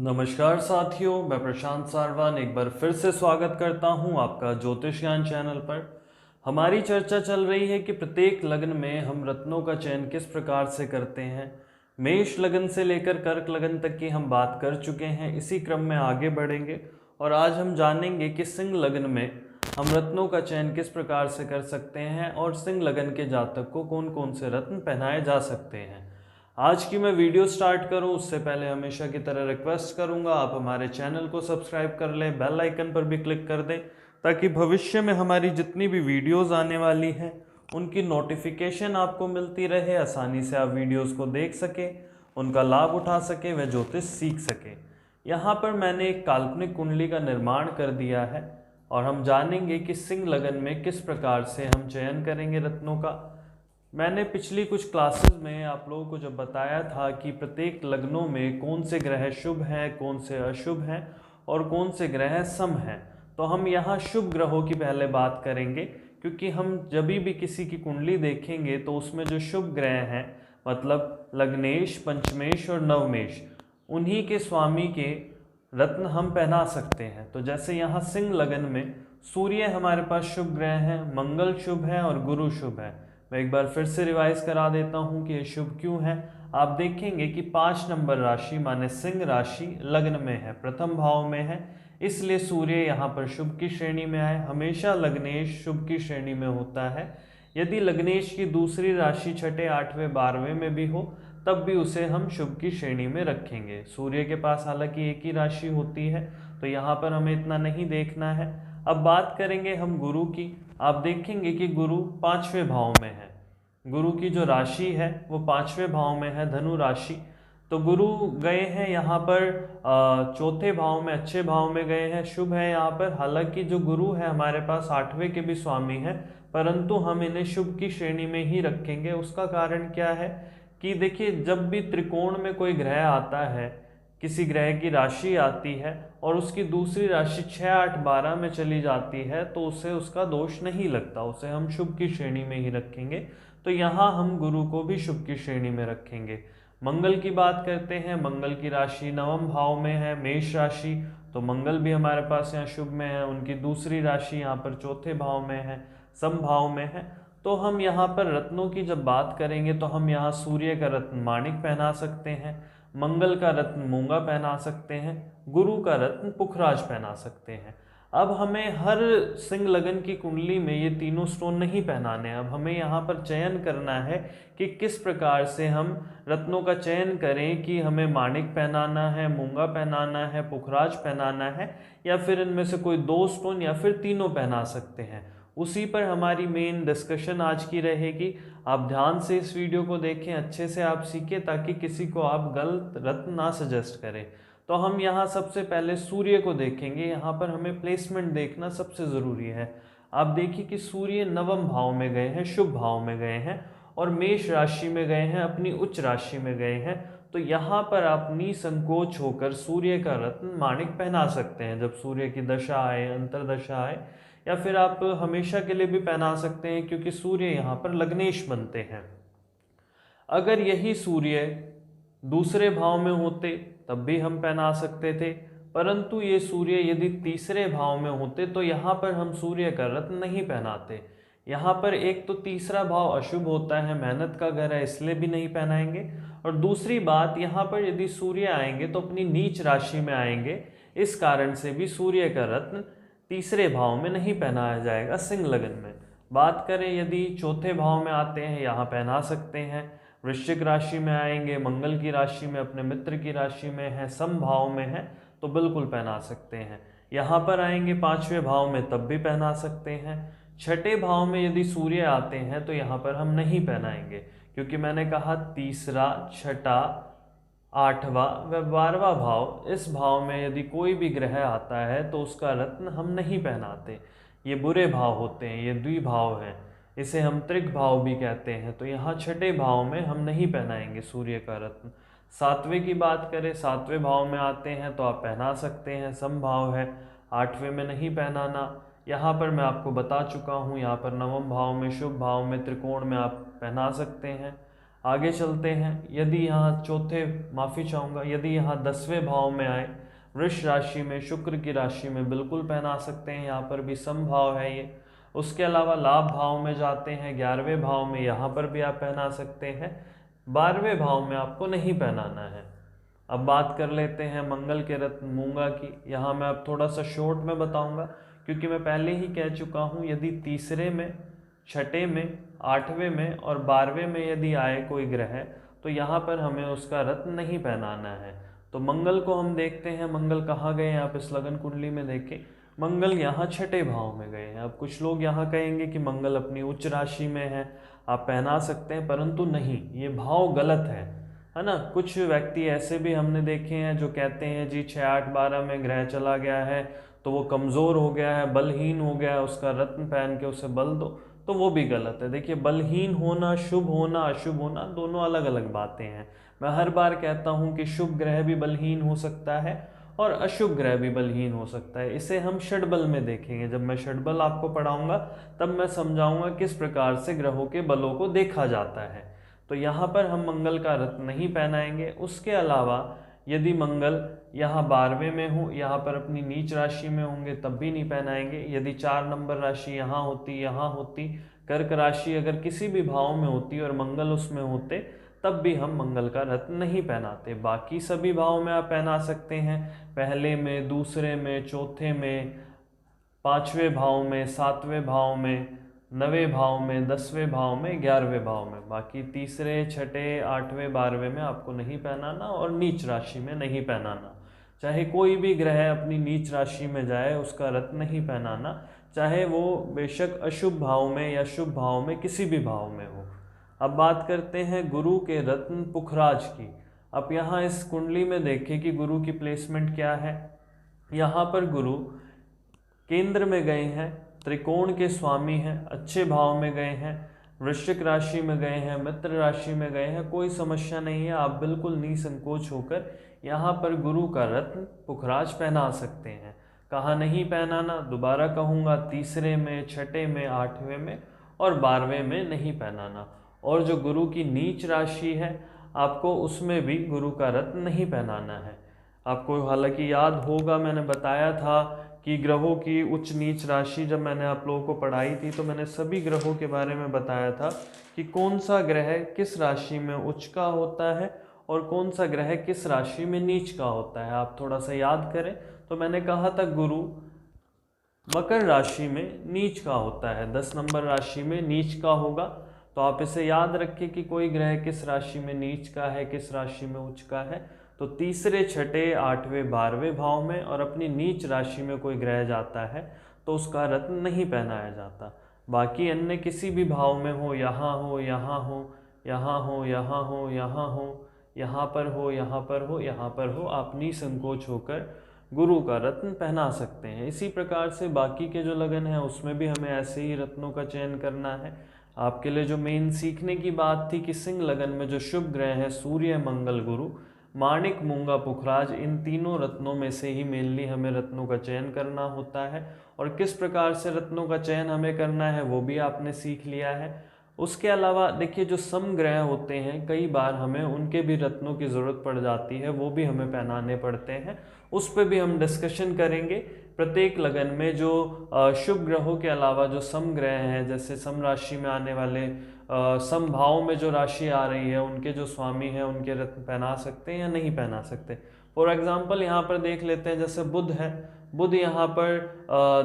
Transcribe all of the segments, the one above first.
नमस्कार साथियों, मैं प्रशांत सारवान एक बार फिर से स्वागत करता हूं आपका ज्योतिष ज्ञान चैनल पर। हमारी चर्चा चल रही है कि प्रत्येक लग्न में हम रत्नों का चयन किस प्रकार से करते हैं। मेष लग्न से लेकर कर्क लग्न तक की हम बात कर चुके हैं। इसी क्रम में आगे बढ़ेंगे और आज हम जानेंगे कि सिंह लग्न में हम रत्नों का चयन किस प्रकार से कर सकते हैं और सिंह लग्न के जातक को कौन कौन से रत्न पहनाए जा सकते हैं। आज की मैं वीडियो स्टार्ट करूं उससे पहले हमेशा की तरह रिक्वेस्ट करूंगा आप हमारे चैनल को सब्सक्राइब कर लें, बेल आइकन पर भी क्लिक कर दें ताकि भविष्य में हमारी जितनी भी वीडियोस आने वाली हैं उनकी नोटिफिकेशन आपको मिलती रहे। आसानी से आप वीडियोस को देख सकें, उनका लाभ उठा सकें, व ज्योतिष सीख सकें। यहाँ पर मैंने एक काल्पनिक कुंडली का निर्माण कर दिया है और हम जानेंगे कि सिंह लगन में किस प्रकार से हम चयन करेंगे रत्नों का। मैंने पिछली कुछ क्लासेस में आप लोगों को जब बताया था कि प्रत्येक लग्नों में कौन से ग्रह शुभ हैं, कौन से अशुभ हैं और कौन से ग्रह सम हैं, तो हम यहाँ शुभ ग्रहों की पहले बात करेंगे, क्योंकि हम जब भी किसी की कुंडली देखेंगे तो उसमें जो शुभ ग्रह हैं, मतलब लग्नेश, पंचमेश और नवमेश, उन्हीं के स्वामी के रत्न हम पहना सकते हैं। तो जैसे यहाँ सिंह लगन में सूर्य हमारे पास शुभ ग्रह हैं, मंगल शुभ है और गुरु शुभ है। मैं एक बार फिर से रिवाइज करा देता हूं कि ये शुभ क्यों है। आप देखेंगे कि 5 नंबर राशि माने सिंह राशि लग्न में है, प्रथम भाव में है, इसलिए सूर्य यहाँ पर शुभ की श्रेणी में आए। हमेशा लग्नेश शुभ की श्रेणी में होता है। यदि लग्नेश की दूसरी राशि छठे, आठवें, 12वें में भी हो तब भी उसे हम शुभ की श्रेणी में रखेंगे। सूर्य के पास हालांकि एक ही राशि होती है तो यहाँ पर हमें इतना नहीं देखना है। अब बात करेंगे हम गुरु की। आप देखेंगे कि गुरु 5वें भाव में है। गुरु की जो राशि है वो 5वें भाव में है, धनु राशि। तो गुरु गए हैं यहाँ पर चौथे भाव में, अच्छे भाव में गए हैं, शुभ है यहाँ पर। हालांकि जो गुरु है हमारे पास 8वें के भी स्वामी हैं, परंतु हम इन्हें शुभ की श्रेणी में ही रखेंगे। उसका कारण क्या है कि देखिए, जब भी त्रिकोण में कोई ग्रह आता है, किसी ग्रह की राशि आती है और उसकी दूसरी राशि 6, 8, 12 में चली जाती है तो उसे उसका दोष नहीं लगता, उसे हम शुभ की श्रेणी में ही रखेंगे। तो यहाँ हम गुरु को भी शुभ की श्रेणी में रखेंगे। मंगल की बात करते हैं। मंगल की राशि नवम भाव में है, मेष राशि, तो मंगल भी हमारे पास यहाँ शुभ में है। उनकी दूसरी राशि यहाँ पर चौथे भाव में है, सम भाव में है। तो हम यहाँ पर रत्नों की जब बात करेंगे तो हम यहाँ सूर्य का रत्न माणिक पहना सकते हैं, मंगल का रत्न मूंगा पहना सकते हैं, गुरु का रत्न पुखराज पहना सकते हैं। अब हमें हर सिंह लगन की कुंडली में ये तीनों स्टोन नहीं पहनाने। अब हमें यहाँ पर चयन करना है कि किस प्रकार से हम रत्नों का चयन करें, कि हमें माणिक पहनाना है, मूंगा पहनाना है, पुखराज पहनाना है, या फिर इनमें से कोई 2 स्टोन या फिर तीनों पहना सकते हैं। उसी पर हमारी मेन डिस्कशन आज की रहेगी। आप ध्यान से इस वीडियो को देखें, अच्छे से आप सीखें ताकि किसी को आप गलत रत्न ना सजेस्ट करें। तो हम यहाँ सबसे पहले सूर्य को देखेंगे। यहाँ पर हमें प्लेसमेंट देखना सबसे ज़रूरी है। आप देखिए कि सूर्य नवम भाव में गए हैं, शुभ भाव में गए हैं और मेष राशि में गए हैं, अपनी उच्च राशि में गए हैं। तो यहाँ पर आप निसंकोच होकर सूर्य का रत्न माणिक पहना सकते हैं जब सूर्य की दशा आए, अंतरदशा आए, या फिर आप हमेशा के लिए भी पहना सकते हैं क्योंकि सूर्य यहाँ पर लग्नेश बनते हैं। अगर यही सूर्य दूसरे भाव में होते तब भी हम पहना सकते थे, परंतु ये सूर्य यदि तीसरे भाव में होते तो यहाँ पर हम सूर्य का रत्न नहीं पहनाते। यहाँ पर एक तो तीसरा भाव अशुभ होता है, मेहनत का घर है, इसलिए भी नहीं पहनाएंगे। और दूसरी बात, यहाँ पर यदि सूर्य आएंगे तो अपनी नीच राशि में आएंगे, इस कारण से भी सूर्य का रत्न तीसरे भाव में नहीं पहनाया जाएगा सिंह लगन में। बात करें यदि चौथे भाव में आते हैं, यहाँ पहना सकते हैं। वृश्चिक राशि में आएंगे, मंगल की राशि में, अपने मित्र की राशि में है, सम भाव में है, तो बिल्कुल पहना सकते हैं। यहाँ पर आएंगे 5वें भाव में तब भी पहना सकते हैं। छठे भाव में यदि सूर्य आते हैं तो यहाँ पर हम नहीं पहनाएंगे, क्योंकि मैंने कहा तीसरा, छठा, 8वां व 12वां भाव, इस भाव में यदि कोई भी ग्रह आता है तो उसका रत्न हम नहीं पहनाते। ये बुरे भाव होते हैं, ये द्विभाव हैं, इसे हम त्रिक भाव भी कहते हैं। तो यहाँ छठे भाव में हम नहीं पहनाएंगे सूर्य का रत्न। 7वें की बात करें, 7वें भाव में आते हैं तो आप पहना सकते हैं, सम भाव है। 8वें में नहीं पहनाना। यहाँ पर मैं आपको बता चुका हूँ, यहाँ पर नवम भाव में, शुभ भाव में, त्रिकोण में आप पहना सकते हैं। आगे चलते हैं। यदि यहाँ यदि यहाँ 10वें भाव में आए, वृष राशि में, शुक्र की राशि में, बिल्कुल पहना सकते हैं, यहाँ पर भी समभाव है ये। उसके अलावा लाभ भाव में जाते हैं, 11वें भाव में, यहाँ पर भी आप पहना सकते हैं। 12वें भाव में आपको नहीं पहनाना है। अब बात कर लेते हैं मंगल के रत्न मूंगा की। यहाँ मैं अब थोड़ा सा शॉर्ट में बताऊंगा, क्योंकि मैं पहले ही कह चुका हूँ, यदि तीसरे में, छठे में, 8वें में और 12वें में यदि आए कोई ग्रह, तो यहाँ पर हमें उसका रत्न नहीं पहनाना है। तो मंगल को हम देखते हैं, मंगल कहाँ गए हैं, आप इस लगन कुंडली में देखें, मंगल यहाँ छठे भाव में गए हैं। अब कुछ लोग यहाँ कहेंगे कि मंगल अपनी उच्च राशि में है, आप पहना सकते हैं, परंतु नहीं, ये भाव गलत है ना। कुछ व्यक्ति ऐसे भी हमने देखे हैं जो कहते हैं जी 6, 8, 12 में ग्रह चला गया है तो वो कमज़ोर हो गया है, बलहीन हो गया है, उसका रत्न पहन के उसे बल दो, तो वो भी गलत है। देखिए, बलहीन होना, शुभ होना, अशुभ होना, दोनों अलग अलग बातें हैं। मैं हर बार कहता हूँ कि शुभ ग्रह भी बलहीन हो सकता है और अशुभ ग्रह भी बलहीन हो सकता है। इसे हम षडबल में देखेंगे। जब मैं षडबल आपको पढ़ाऊंगा तब मैं समझाऊंगा किस प्रकार से ग्रहों के बलों को देखा जाता है। तो यहाँ पर हम मंगल का रत्न नहीं पहनाएंगे। उसके अलावा यदि मंगल यहाँ 12वें में हो, यहाँ पर अपनी नीच राशि में होंगे, तब भी नहीं पहनाएंगे। यदि 4 नंबर राशि यहाँ होती, कर्क राशि अगर किसी भी भाव में होती और मंगल उसमें होते, तब भी हम मंगल का रत्न नहीं पहनाते। बाकी सभी भाव में आप पहना सकते हैं, पहले में, दूसरे में, चौथे में, 5वें भाव में, 7वें भाव में, 9वें भाव में, 10वें भाव में, 11वें भाव में। बाकी तीसरे, छठे, 8वें, 12वें में आपको नहीं पहनाना और नीच राशि में नहीं पहनाना। चाहे कोई भी ग्रह अपनी नीच राशि में जाए, उसका रत्न नहीं पहनाना, चाहे वो बेशक अशुभ भाव में या शुभ भाव में, किसी भी भाव में हो। अब बात करते हैं गुरु के रत्न पुखराज की। अब यहाँ इस कुंडली में देखें कि गुरु की प्लेसमेंट क्या है। यहाँ पर गुरु केंद्र में गए हैं, त्रिकोण के स्वामी हैं, अच्छे भाव में गए हैं, वृश्चिक राशि में गए हैं, मित्र राशि में गए हैं, कोई समस्या नहीं है। आप बिल्कुल निसंकोच होकर यहाँ पर गुरु का रत्न पुखराज पहना सकते हैं। कहाँ नहीं पहनाना, दोबारा कहूँगा, तीसरे में, छठे में, 8वें में और 12वें में नहीं पहनाना। और जो गुरु की नीच राशि है, आपको उसमें भी गुरु का रत्न नहीं पहनाना है। आपको हालांकि याद होगा, मैंने बताया था कि ग्रहों की उच्च नीच राशि जब मैंने आप लोगों को पढ़ाई थी तो मैंने सभी ग्रहों के बारे में बताया था कि कौन सा ग्रह किस राशि में उच्च का होता है और कौन सा ग्रह किस राशि में नीच का होता है। आप थोड़ा सा याद करें तो मैंने कहा था गुरु मकर राशि में नीच का होता है, 10 नंबर राशि में नीच का होगा। तो आप इसे याद रखें कि कोई ग्रह किस राशि में नीच का है, किस राशि में उच्च का है। तो तीसरे, छठे, 8वें, 12वें भाव में और अपनी नीच राशि में कोई ग्रह जाता है तो उसका रत्न नहीं पहनाया जाता। बाकी अन्य किसी भी भाव में हो, यहाँ हो, यहाँ हो, यहाँ हो, यहाँ हो, यहाँ हो, यहाँ पर हो, यहाँ पर हो, यहाँ पर हो, आप निसंकोच होकर गुरु का रत्न पहना सकते हैं। इसी प्रकार से बाकी के जो लगन है उसमें भी हमें ऐसे ही रत्नों का चयन करना है। आपके लिए जो मेन सीखने की बात थी कि सिंह लगन में जो शुभ ग्रह है, सूर्य, मंगल, गुरु, माणिक, मूंगा, पुखराज, इन तीनों रत्नों में से ही मेनली हमें रत्नों का चयन करना होता है। और किस प्रकार से रत्नों का चयन हमें करना है वो भी आपने सीख लिया है। उसके अलावा देखिए, जो समग्रह होते हैं कई बार हमें उनके भी रत्नों की ज़रूरत पड़ जाती है, वो भी हमें पहनाने पड़ते हैं, उस पर भी हम डिस्कशन करेंगे। प्रत्येक लगन में जो शुभ ग्रहों के अलावा जो समग्रह हैं, जैसे सम राशि में आने वाले समभाव में जो राशि आ रही है, उनके जो स्वामी हैं उनके रत्न पहना सकते हैं या नहीं पहना सकते। फॉर एग्जाम्पल यहाँ पर देख लेते हैं, जैसे बुध है, बुध यहाँ पर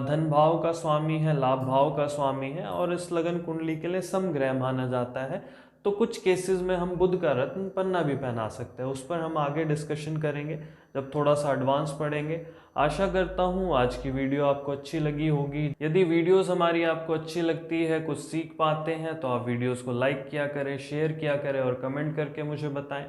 धन भाव का स्वामी है, लाभ भाव का स्वामी है और इस लगन कुंडली के लिए समग्रह माना जाता है। तो कुछ केसेस में हम बुध का रत्न पन्ना भी पहना सकते हैं, उस पर हम आगे डिस्कशन करेंगे जब थोड़ा सा एडवांस पढ़ेंगे। आशा करता हूँ आज की वीडियो आपको अच्छी लगी होगी। यदि वीडियोस हमारी आपको अच्छी लगती है, कुछ सीख पाते हैं, तो आप वीडियोस को लाइक किया करें, शेयर किया करें और कमेंट करके मुझे बताएं।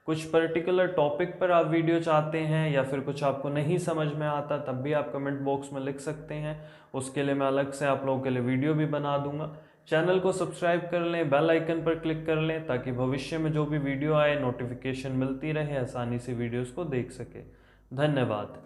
कुछ पर्टिकुलर टॉपिक पर आप वीडियो चाहते हैं या फिर कुछ आपको नहीं समझ में आता, तब भी आप कमेंट बॉक्स में लिख सकते हैं, उसके लिए मैं अलग से आप लोगों के लिए वीडियो भी बना दूंगा। चैनल को सब्सक्राइब कर लें, बेल आइकन पर क्लिक कर लें ताकि भविष्य में जो भी वीडियो आए नोटिफिकेशन मिलती रहे, आसानी से वीडियोस को देख सके। धन्यवाद।